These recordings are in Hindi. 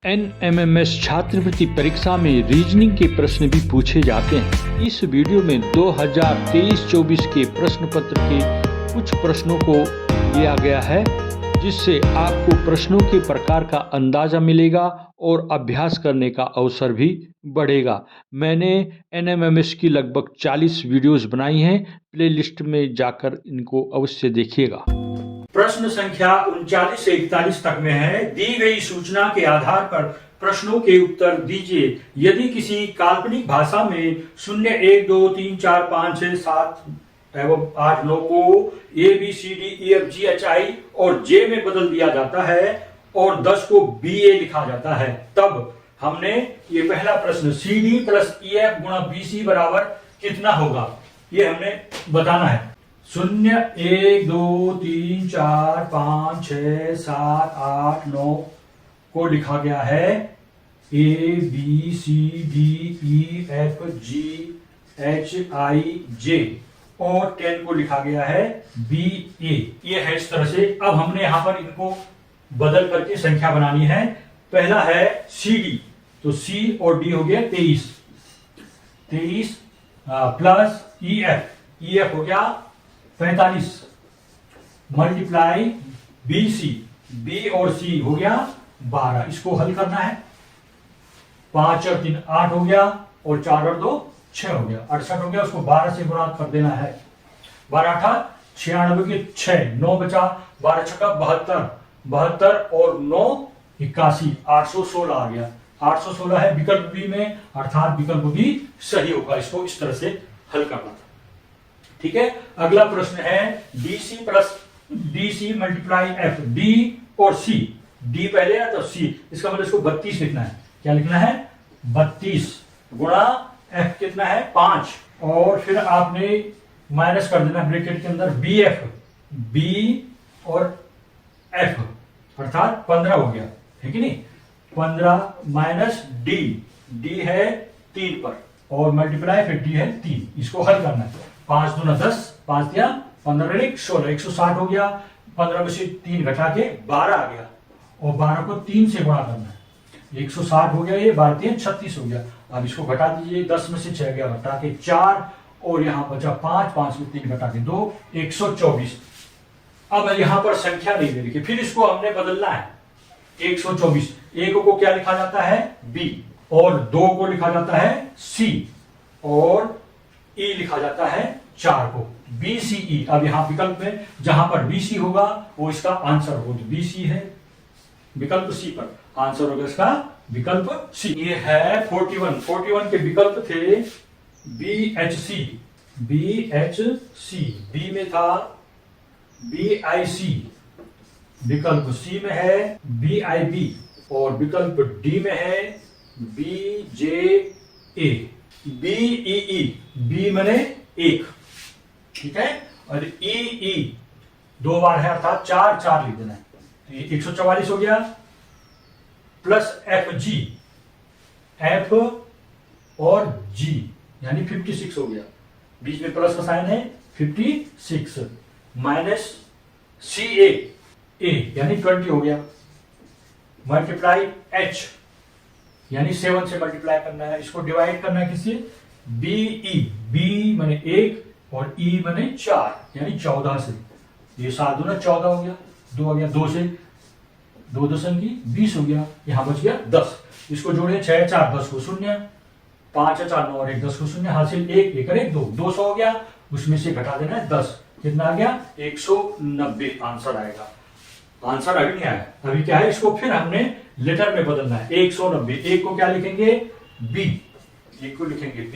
NMMS छात्रवृत्ति परीक्षा में रीजनिंग के प्रश्न भी पूछे जाते हैं। इस वीडियो में 2023-24 के प्रश्न पत्र के कुछ प्रश्नों को लिया गया है, जिससे आपको प्रश्नों के प्रकार का अंदाजा मिलेगा और अभ्यास करने का अवसर भी बढ़ेगा। मैंने NMMS की लगभग 40 वीडियोस बनाई हैं, प्लेलिस्ट में जाकर इनको अवश्य देखिएगा। प्रश्न संख्या 39 से 41 तक में है। दी गई सूचना के आधार पर प्रश्नों के उत्तर दीजिए। यदि किसी काल्पनिक भाषा में 0, 1, 2, 3, 4, 5, 6, 7 एवं 8, 9 को A, B, C, D, E, F, G, H, I और J में बदल दिया जाता है और 10 को BA लिखा जाता है, तब हमने ये पहला प्रश्न CD प्लस EF गुणा BC बराबर कितना होगा, ये हमने बताना है। 0, 1, 2, 3, 4, 5, 6, 7, 8, 9 को लिखा गया है A, B, C, D, E, F, G, H, I, J और 10 को लिखा गया है B, A। ये है इस तरह से। अब हमने यहां पर इनको बदल करके संख्या बनानी है। पहला है CD, तो C और D हो गया 23 प्लस EF हो गया 45 मल्टीप्लाई BC, B और C हो गया 12। इसको हल करना है। 5 और 3 8 हो गया और 4 और 2 6 हो गया, 68 हो गया। उसको 12 से गुणा कर देना है। 12 8 96 के 6, 9 बचा, 12 छक्का 72 और 9 81, 816 आ गया। 816 है विकल्प बी में, अर्थात विकल्प बी सही होगा। इसको इस तरह से हल करना था। ठीक है। अगला प्रश्न है DC plus DC multiply F, D और C। D पहले है तो C, इसका मतलब इसको 32 लिखना है। क्या लिखना है? 32 गुणा F कितना है 5, और फिर आपने माइनस कर देना ब्रैकेट के अंदर BF, B और F अर्थात 15 हो गया, है कि नहीं। 15 माइनस D है 3 पर और मल्टीप्लाई फिर D है 3। इसको हल करना है। 5 दूना 10, 5 दिया 15 16, 160 हो गया। 15 में से 3 घटा के 12 आ गया और 12 को 3 से गुणा करना है। 160 हो गया, ये 12 3 36 हो गया। अब इसको घटा दीजिए। 10 में से 6 गया, घटा के 4 और यहां बचा 5 में 3 घटा के 2, 124। अब यहां पर संख्या नहीं दे रही, फिर इसको हमने बदलना है। 124, 1 को क्या लिखा जाता है B और 2 को लिखा जाता है C और E लिखा जाता है 4 को BCE। अब यहां विकल्प में जहां पर BC होगा वो इसका आंसर होगा, तो BC है विकल्प C पर आंसर होगा इसका विकल्प C। ये है 41 के विकल्प थे BHC, B में था BIC, विकल्प C में है BIB और विकल्प D में है BJA। BEE, B मने 1, ठीक है, और EE 2 बार है अर्थात 4 लिख देना है। तो ये 144 हो गया प्लस FG, F और G यानी 56 हो गया। बीच में प्लस का साइन है 56 माइनस CA यानी 20 हो गया, मल्टीप्लाई H यानी 7 से मल्टीप्लाई करना है। इसको डिवाइड करना है किससे? BE, B माने 1 और E माने 4 यानी 14 से। ये 7 दूना 14 हो गया, 2 आ गया, 2 से 2 दशम की 20 हो गया, यहां बच गया 10। इसको जोड़े 6 4 10 को 0, 5 4 9 और 1 10 को 0, हासिल 1 1 1 2 200 हो गया। उसमें से घटा देना है 10, कितना आ गया 190 आंसर आएगा। आंसर अभी नहीं आया, अभी क्या है, इसको फिर हमने लेटर में बदलना है। 190, 1 को क्या लिखेंगे B, 1 को लिखेंगे B,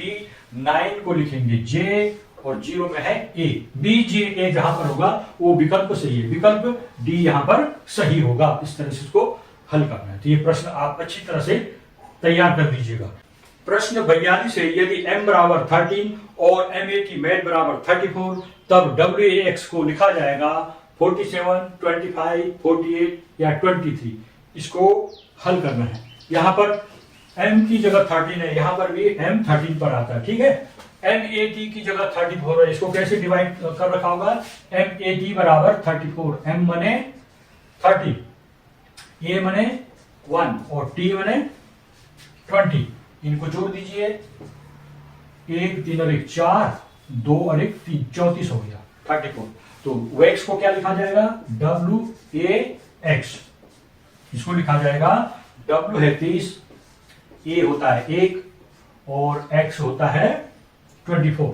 9 को लिखेंगे J और 0 में है A। BJA जहां पर होगा वो विकल्प सही है, विकल्प D यहां पर सही होगा। इस तरह से इसको हल करना है। तो ये प्रश्न आप अच्छी तरह से तैयार कर दीजिएगा। प्रश्न 42 है, यदि M बराबर 13 और MAT बराबर 34, तब WAX को लिखा जाएगा 47, 25, 48 या 23। इसको हल करना है। यहां पर M की जगह 13 है, यहां पर भी M 13 पर आता है, ठीक है। MAT की जगह 34 है, इसको कैसे डिवाइड कर रखा होगा? MAT बराबर 34, M मने 30, A मने 1 और T मैंने 20, इनको जोड़ दीजिए, 1 3 और 1 4, 2 और 1 3, 34 हो गया 34। तो x को क्या लिखा जाएगा, WAX, इसको लिखा जाएगा, W है 30, A होता है 1 और X होता है 24,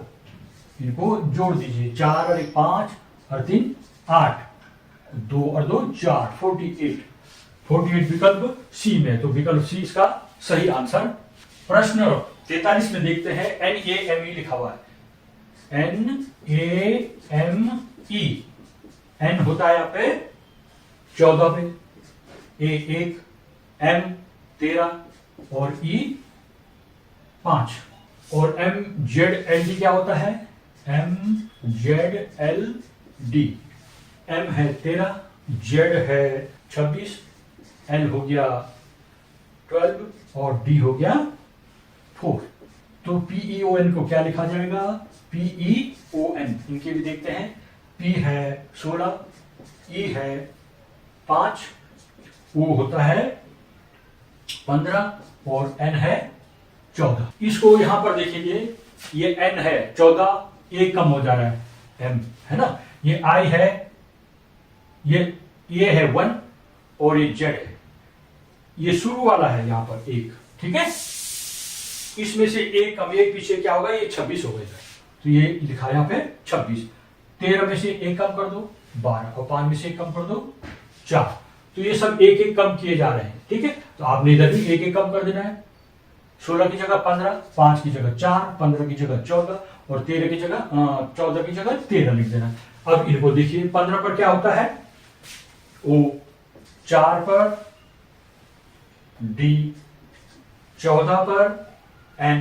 इनको जोड़ दीजिए, 4 और 1 5 और 3 8, 2 और 2 4, 48 विकल्प सी में। तो विकल्प सी इसका सही आंसर। प्रश्न 43 में देखते हैं, NAME लिखा हुआ है, NAME, N होता है यहाँ पे 14 पे, A 1, M 13 और E 5, और MZLD क्या होता है, MZLD, M है 13, Z है 26, L हो गया 12 और D हो गया 4। तो PEON को क्या लिखा जाएगा, PEON, इनके भी देखते हैं, P है 16, E है 5, O होता है 15 और N है 14। इसको यहां पर देखिए, ये N है 14, एक कम हो जा रहा है M, है ना, ये I है, ये है 1 और ये Z है, ये शुरू वाला है यहां पर 1, ठीक है, इसमें से एक कम, एक पीछे क्या होगा, ये 26 हो गया, तो ये लिखा यहां पे 26। 13 में से एक कम कर दो 12 और 5 में से एक कम कर दो 4, तो ये सब एक एक कम किए जा रहे हैं, ठीक है। तो आपने इधर भी एक एक कम कर देना है, 16 की जगह 15, 5 की जगह 4, 15 की जगह 14 और 13 की जगह 14 की जगह 13 लिख देना। अब इनको देखिए, 15 पर क्या होता है, O, 4 पर D, 14 पर N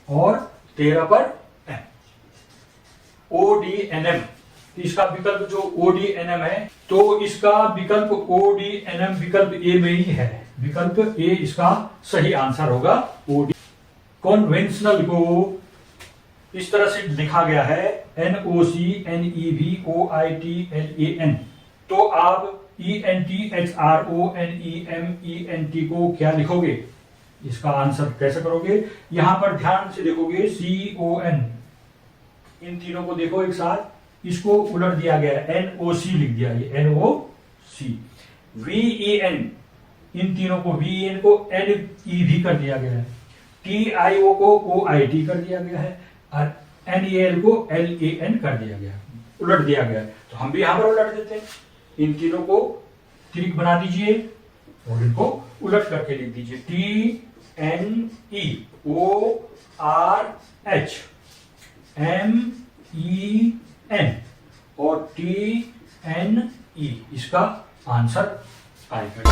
और 13 पर M, ODNM। इसका विकल्प जो ODNM है, तो इसका विकल्प ODNM विकल्प ए में ही है, विकल्प ए इसका सही आंसर होगा। OD कॉन्वेंशनल को इस तरह से लिखा गया है, NOCNEVOITLAN, तो आप ENTHRONEMENT को क्या लिखोगे, इसका आंसर कैसे करोगे, यहां पर ध्यान से देखोगे, CON, इन तीनों को देखो एक साथ, इसको उलट दिया गया है, NOC लिख दिया, ये NOC, VEN, इन तीनों को, VEN को NEV कर दिया गया है, TIO को OIT कर दिया गया है और NAL को LAN कर दिया गया है, उलट दिया गया है। तो हम भी यहां पर उलट देते हैं, इन तीनों को त्रिक बना दीजिए और इनको उलट करके लिख दीजिए, TNEORHMEN और TNE, इसका आंसर आएगा।